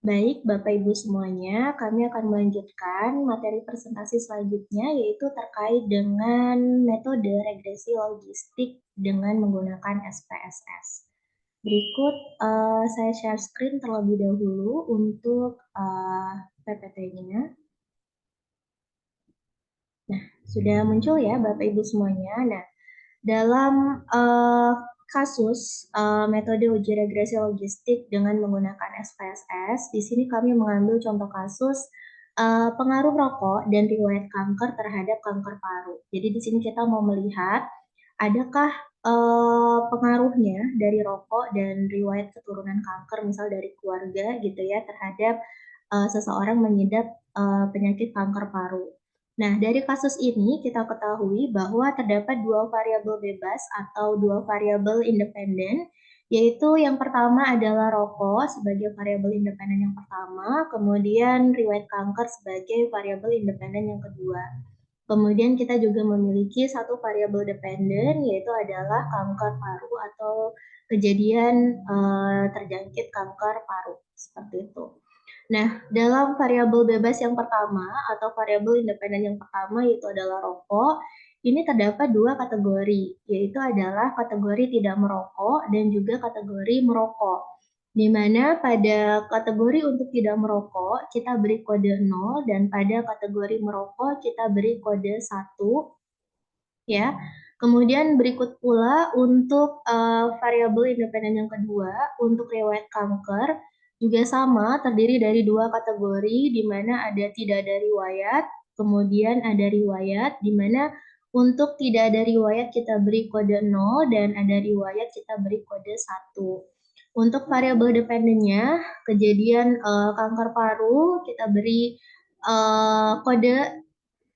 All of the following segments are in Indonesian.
Baik, Bapak Ibu semuanya, kami akan melanjutkan materi presentasi selanjutnya yaitu terkait dengan metode regresi logistik dengan menggunakan SPSS. Berikut saya share screen terlebih dahulu untuk PPT-nya. Nah, sudah muncul ya Bapak Ibu semuanya. Nah, dalam kasus metode uji regresi logistik dengan menggunakan SPSS, di sini kami mengambil contoh kasus pengaruh rokok dan riwayat kanker terhadap kanker paru. Jadi di sini kita mau melihat adakah pengaruhnya dari rokok dan riwayat keturunan kanker, misal dari keluarga gitu ya, terhadap seseorang mengidap penyakit kanker paru. Nah, dari kasus ini kita ketahui bahwa terdapat dua variabel bebas atau dua variabel independen, yaitu yang pertama adalah rokok sebagai variabel independen yang pertama, kemudian riwayat kanker sebagai variabel independen yang kedua. Kemudian kita juga memiliki satu variabel dependen, yaitu adalah kanker paru atau kejadian terjangkit kanker paru, seperti itu. Nah, dalam variabel bebas yang pertama atau variabel independen yang pertama yaitu adalah rokok, ini terdapat dua kategori, yaitu adalah kategori tidak merokok dan juga kategori merokok. Di mana pada kategori untuk tidak merokok kita beri kode 0 dan pada kategori merokok kita beri kode 1 ya. Kemudian berikut pula untuk variabel independen yang kedua untuk riwayat kanker juga sama, terdiri dari dua kategori di mana tidak ada riwayat, kemudian ada riwayat, di mana untuk tidak ada riwayat kita beri kode 0 dan ada riwayat kita beri kode 1. Untuk variabel dependennya, kejadian kanker paru kita beri kode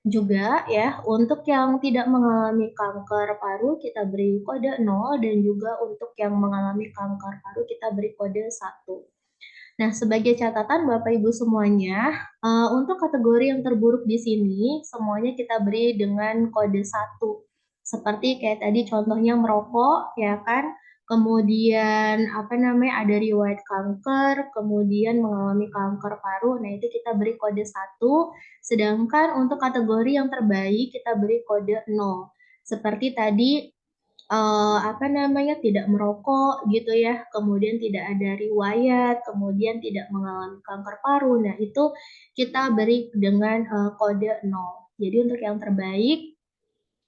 juga ya. Untuk yang tidak mengalami kanker paru kita beri kode 0 dan juga untuk yang mengalami kanker paru kita beri kode 1. Nah, sebagai catatan Bapak Ibu semuanya, untuk kategori yang terburuk di sini semuanya kita beri dengan kode 1. Seperti kayak tadi contohnya merokok ya kan, kemudian ada riwayat kanker, kemudian mengalami kanker paru. Nah, itu kita beri kode 1. Sedangkan untuk kategori yang terbaik kita beri kode 0. Seperti tadi tidak merokok gitu ya, kemudian tidak ada riwayat, kemudian tidak mengalami kanker paru. Nah, itu kita beri dengan kode 0. Jadi untuk yang terbaik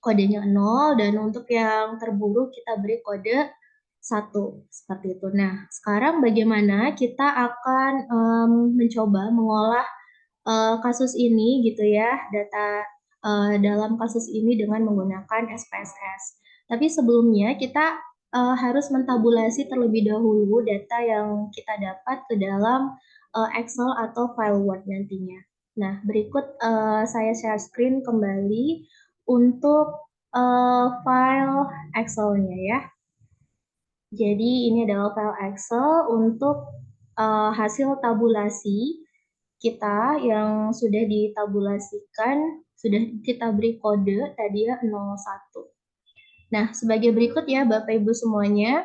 kodenya 0 dan untuk yang terburuk kita beri kode 1 seperti itu. Nah, sekarang bagaimana kita akan mencoba mengolah kasus ini gitu ya, data dalam kasus ini dengan menggunakan SPSS. Tapi sebelumnya kita harus mentabulasi terlebih dahulu data yang kita dapat ke dalam Excel atau file Word nantinya. Nah, berikut saya share screen kembali untuk file Excel-nya ya. Jadi ini adalah file Excel untuk hasil tabulasi kita yang sudah ditabulasikan, sudah kita beri kode tadi ya 01. Nah, sebagai berikut ya Bapak Ibu semuanya,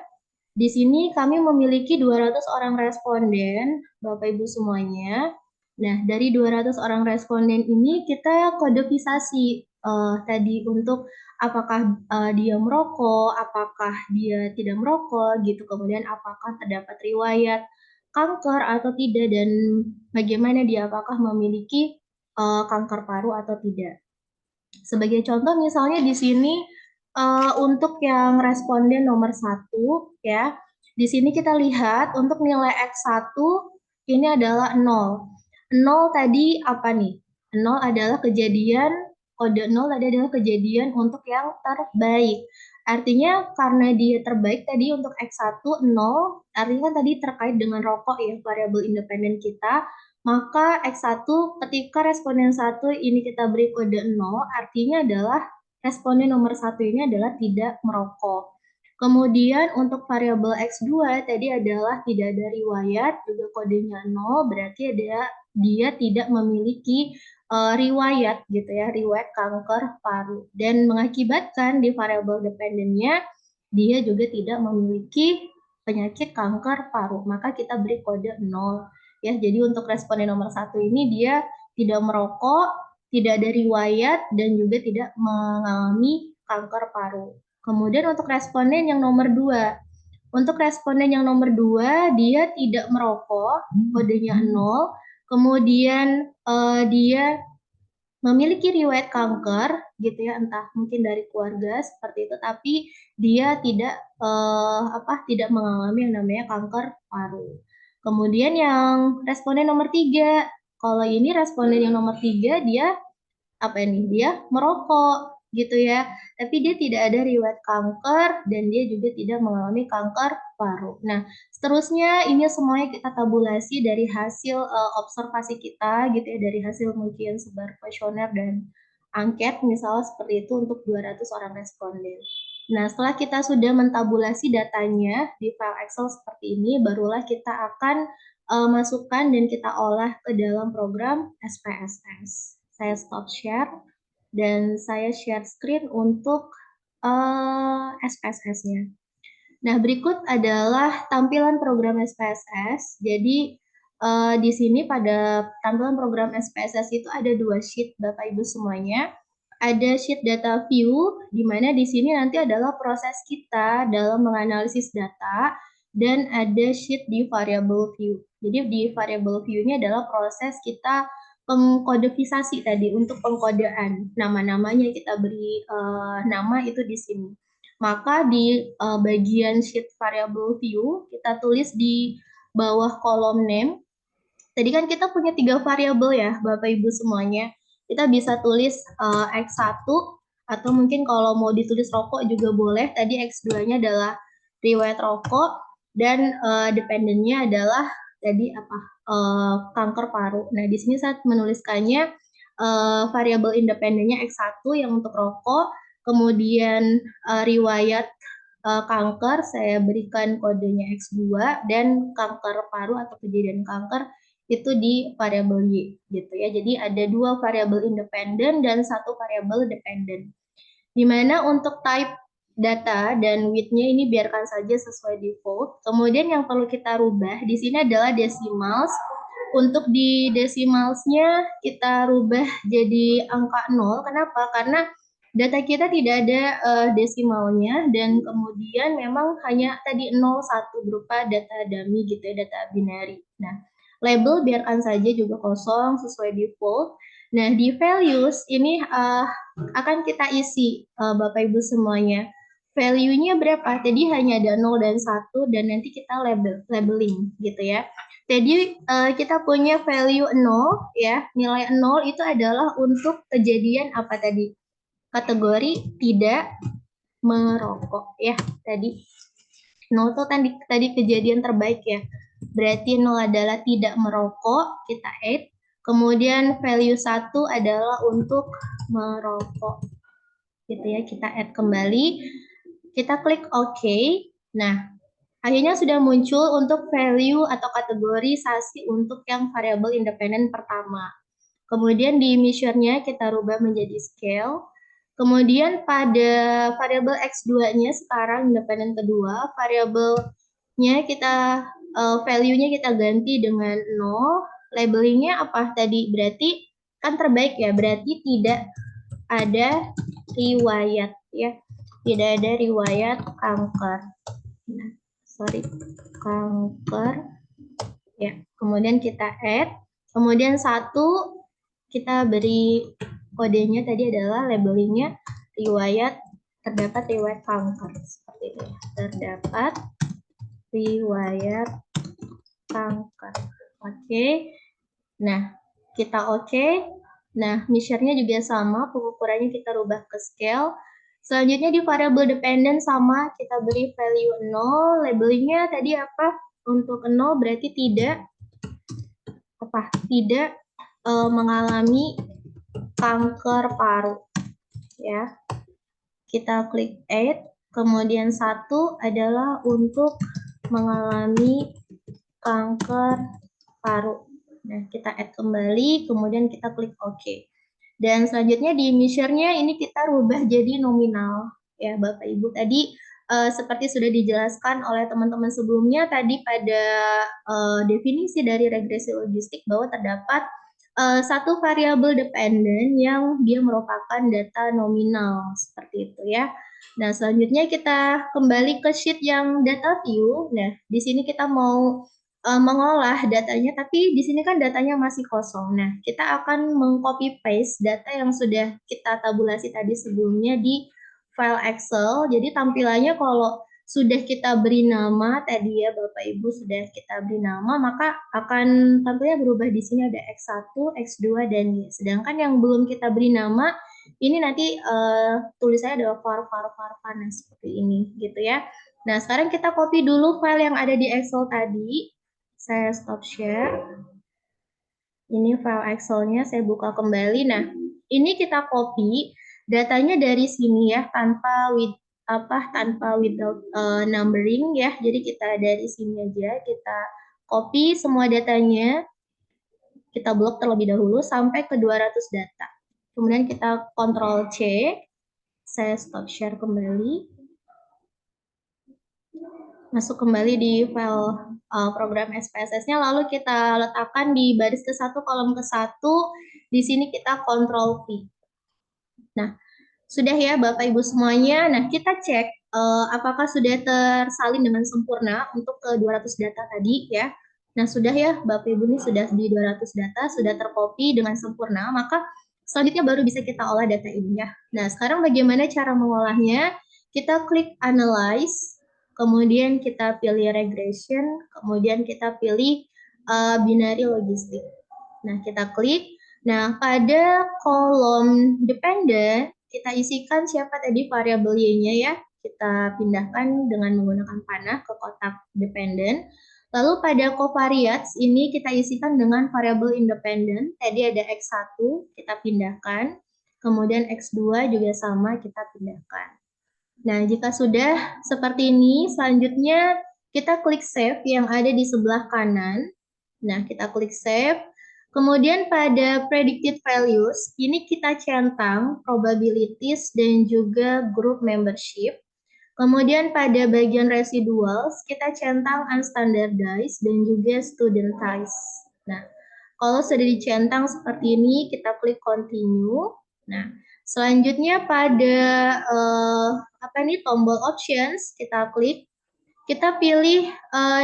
di sini kami memiliki 200 orang responden, Bapak Ibu semuanya. Nah, dari 200 orang responden ini kita kodifikasi tadi untuk apakah dia merokok, apakah dia tidak merokok gitu, kemudian apakah terdapat riwayat kanker atau tidak dan bagaimana dia apakah memiliki kanker paru atau tidak. Sebagai contoh misalnya di sini untuk yang responden nomor 1 ya. Di sini kita lihat untuk nilai X1 ini adalah 0. 0 tadi apa nih? 0 adalah kejadian, kode 0 tadi adalah kejadian untuk yang terbaik. Artinya karena dia terbaik tadi untuk X1 0, artinya tadi terkait dengan rokok ya, variabel independen kita. Maka X1 ketika responden 1 ini kita beri kode 0, artinya adalah responden nomor 1 ini adalah tidak merokok. Kemudian untuk variabel X2 tadi adalah tidak ada riwayat, juga kodenya 0, berarti dia tidak memiliki riwayat gitu ya, riwayat kanker paru. Dan mengakibatkan di variabel dependennya dia juga tidak memiliki penyakit kanker paru, maka kita beri kode 0. ya. Jadi untuk responden nomor 1 ini dia tidak merokok, tidak ada riwayat, dan juga tidak mengalami kanker paru. Kemudian untuk responden yang nomor 2. Untuk responden yang nomor 2, dia tidak merokok, kodenya 0. Kemudian dia memiliki riwayat kanker gitu ya, entah mungkin dari keluarga seperti itu, tapi dia tidak mengalami yang namanya kanker paru. Kemudian yang responden nomor 3, kalau ini responden yang nomor 3 dia dia merokok gitu ya, tapi dia tidak ada riwayat kanker dan dia juga tidak mengalami kanker paru. Nah, seterusnya ini semuanya kita tabulasi dari hasil observasi kita gitu ya, dari hasil mungkin sebar kuesioner dan angket misalnya seperti itu untuk 200 orang responden. Nah, setelah kita sudah mentabulasi datanya di file Excel seperti ini, barulah kita akan masukkan dan kita olah ke dalam program SPSS. Saya stop share dan saya share screen untuk SPSS-nya. Nah, berikut adalah tampilan program SPSS. Jadi di sini pada tampilan program SPSS itu ada 2 sheet Bapak Ibu semuanya. Ada sheet data view, di mana di sini nanti adalah proses kita dalam menganalisis data, dan ada sheet di variable view. Jadi di variable view ini adalah proses kita pengkodifikasi tadi untuk pengkodean. Nama-namanya kita beri nama itu di sini. Maka di bagian sheet variable view, kita tulis di bawah kolom name. Tadi kan kita punya 3 variabel ya, Bapak Ibu semuanya. Kita bisa tulis X1, atau mungkin kalau mau ditulis rokok juga boleh. Tadi X2-nya adalah riwayat rokok, dan dependennya adalah tadi kanker paru. Nah, di sini saya menuliskannya variabel independennya X1 yang untuk rokok, kemudian riwayat kanker saya berikan kodenya X2, dan kanker paru atau kejadian kanker itu di variabel Y gitu ya. Jadi ada 2 variabel independen dan 1 variabel dependen. Di mana untuk type data dan width-nya ini biarkan saja sesuai default. Kemudian yang perlu kita rubah di sini adalah decimals. Untuk di decimalsnya kita rubah jadi angka 0. Kenapa? Karena data kita tidak ada desimalnya, dan kemudian memang hanya tadi 0, 1 berupa data dummy gitu ya, data binary. Nah, label biarkan saja juga kosong sesuai default. Nah, di values ini akan kita isi Bapak Ibu semuanya. Value-nya berapa? Tadi hanya ada 0 dan 1, dan nanti kita labeling gitu ya. Jadi kita punya value 0 ya. Nilai 0 itu adalah untuk kejadian apa tadi? Kategori tidak merokok ya. Tadi 0 itu tadi kejadian terbaik ya. Berarti 0 adalah tidak merokok, kita add. Kemudian value 1 adalah untuk merokok. Gitu ya, kita add kembali. Kita klik OK. Nah, akhirnya sudah muncul untuk value atau kategorisasi untuk yang variabel independen pertama. Kemudian di measure-nya kita rubah menjadi scale. Kemudian pada variabel X2-nya sekarang independen kedua, variabelnya kita value-nya kita ganti dengan 0. Labelingnya apa tadi? Berarti kan terbaik ya, berarti tidak ada riwayat ya. Tidak ada riwayat kanker. Nah, kanker. Ya, kemudian kita add. Kemudian 1 kita beri kodenya tadi adalah labelingnya terdapat riwayat kanker seperti itu ya. Terdapat riwayat kanker. Oke. Nah, kita oke. Nah, measure-nya juga sama, pengukurannya kita rubah ke scale. Selanjutnya di variable dependent sama, kita beri value 0, labelingnya tadi apa? Untuk 0 berarti tidak mengalami kanker paru ya. Kita klik add, kemudian 1 adalah untuk mengalami kanker paru. Nah, kita add kembali, kemudian kita klik OK. Dan selanjutnya di measure-nya ini kita rubah jadi nominal ya Bapak Ibu. Tadi seperti sudah dijelaskan oleh teman-teman sebelumnya tadi pada definisi dari regresi logistik bahwa terdapat satu variabel dependen yang dia merupakan data nominal seperti itu ya. Nah, selanjutnya kita kembali ke sheet yang data view. Nah, di sini kita mau mengolah datanya, tapi di sini kan datanya masih kosong. Nah, kita akan mengcopy paste data yang sudah kita tabulasi tadi sebelumnya di file Excel. Jadi tampilannya kalau sudah kita beri nama tadi ya Bapak Ibu sudah kita beri nama, maka akan tampilnya berubah di sini ada X1, X2 dan Y. Sedangkan yang belum kita beri nama ini nanti tulisannya adalah var. Nah, seperti ini gitu ya. Nah, sekarang kita copy dulu file yang ada di Excel tadi. Saya stop share. Ini file Excel-nya saya buka kembali. Nah, ini kita copy datanya dari sini ya tanpa without numbering ya. Jadi kita dari sini aja kita copy semua datanya. Kita blok terlebih dahulu sampai ke 200 data. Kemudian kita Ctrl C. Saya stop share kembali. Masuk kembali di file program SPSS-nya, lalu kita letakkan di baris ke-1, kolom ke-1. Di sini kita Ctrl V. Nah, sudah ya Bapak Ibu semuanya. Nah, kita cek apakah sudah tersalin dengan sempurna untuk ke 200 data tadi ya. Nah, sudah ya Bapak Ibu ini sudah di 200 data, sudah tercopy dengan sempurna, maka selanjutnya baru bisa kita olah data ini ya. Nah, sekarang bagaimana cara mengolahnya? Kita klik Analyze, kemudian kita pilih Regression, kemudian kita pilih Binary Logistik. Nah, kita klik. Nah, pada kolom dependent, kita isikan siapa tadi variabel Y-nya ya. Kita pindahkan dengan menggunakan panah ke kotak dependent. Lalu pada covariates ini kita isikan dengan variabel independent. Tadi ada X1, kita pindahkan. Kemudian X2 juga sama, kita pindahkan. Nah, jika sudah seperti ini, selanjutnya kita klik save yang ada di sebelah kanan. Nah, kita klik save. Kemudian pada predicted values, ini kita centang probabilities dan juga group membership. Kemudian pada bagian residuals, kita centang unstandardized dan juga studentized. Nah, kalau sudah dicentang seperti ini, kita klik continue. Nah, selanjutnya pada tombol options, kita klik. Kita pilih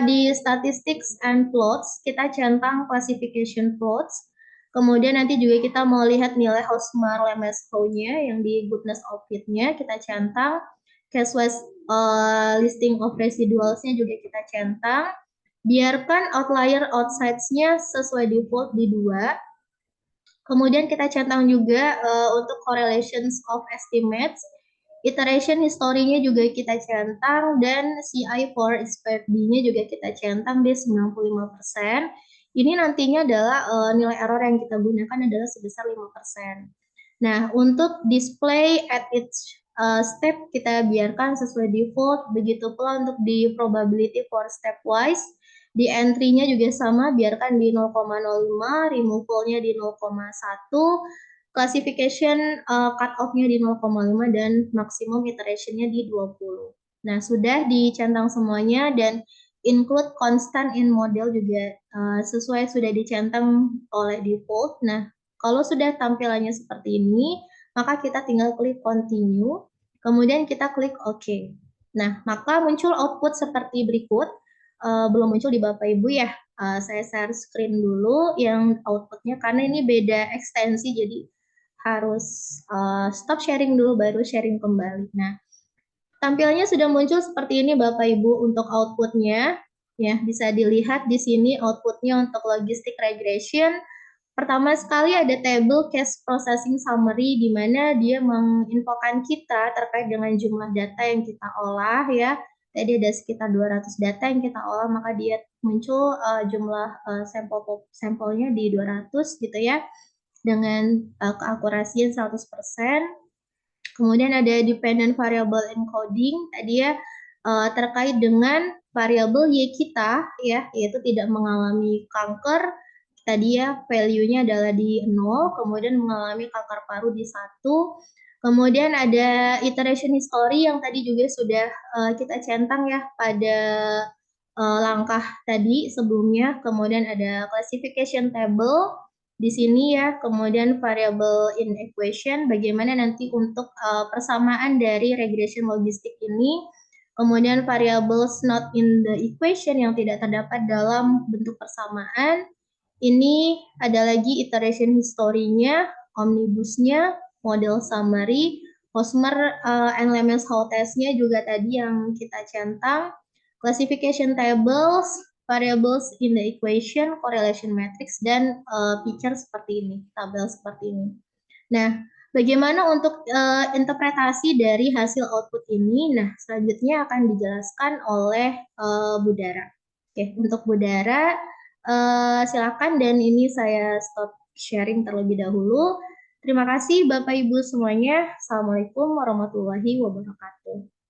di statistics and plots, kita centang classification plots. Kemudian nanti juga kita mau lihat nilai Housemer-Lemeshow-nya yang di goodness of fit-nya kita centang. Case-wise listing of residuals-nya juga kita centang. Biarkan outlier outsides-nya sesuai default di 2. Kemudian kita centang juga untuk correlations of estimates. Iteration history-nya juga kita centang dan CI for expert B-nya juga kita centang di 95%. Ini nantinya adalah nilai error yang kita gunakan adalah sebesar 5%. Nah, untuk display at each step kita biarkan sesuai default, begitu pula untuk di probability for stepwise. Di entry-nya juga sama, biarkan di 0,05, removal-nya di 0,1, classification cut-off-nya di 0,5 dan maksimum iteration-nya di 20. Nah, sudah dicentang semuanya dan include constant in model juga sesuai sudah dicentang oleh default. Nah, kalau sudah tampilannya seperti ini, maka kita tinggal klik continue, kemudian kita klik OK. Nah, maka muncul output seperti berikut. Belum muncul di Bapak Ibu ya. Saya share screen dulu yang outputnya karena ini beda ekstensi, jadi harus stop sharing dulu baru sharing kembali. Nah, tampilannya sudah muncul seperti ini Bapak Ibu untuk outputnya. Ya, bisa dilihat di sini outputnya untuk logistic regression. Pertama sekali ada table case processing summary di mana dia menginfokan kita terkait dengan jumlah data yang kita olah ya. Tadi ada sekitar 200 data yang kita olah, maka dia muncul jumlah sampelnya di 200 gitu ya dengan keakurasian 100%. Kemudian ada dependent variable encoding, tadi ya terkait dengan variabel Y kita ya, yaitu tidak mengalami kanker. Tadi ya value-nya adalah di 0, kemudian mengalami kanker paru di 1. Kemudian ada iteration history yang tadi juga sudah kita centang ya pada langkah tadi sebelumnya. Kemudian ada classification table di sini ya. Kemudian variable in equation, bagaimana nanti untuk persamaan dari regression logistik ini. Kemudian variables not in the equation yang tidak terdapat dalam bentuk persamaan. Ini ada lagi iteration history-nya, omnibusnya, model summary, Hosmer and Lemons-Howe test-nya juga tadi yang kita centang, classification tables, variables in the equation, correlation matrix, dan feature seperti ini, tabel seperti ini. Nah, bagaimana untuk interpretasi dari hasil output ini? Nah, selanjutnya akan dijelaskan oleh Budara. Oke, untuk Budara, silakan dan ini saya stop sharing terlebih dahulu. Terima kasih Bapak Ibu semuanya. Assalamualaikum warahmatullahi wabarakatuh.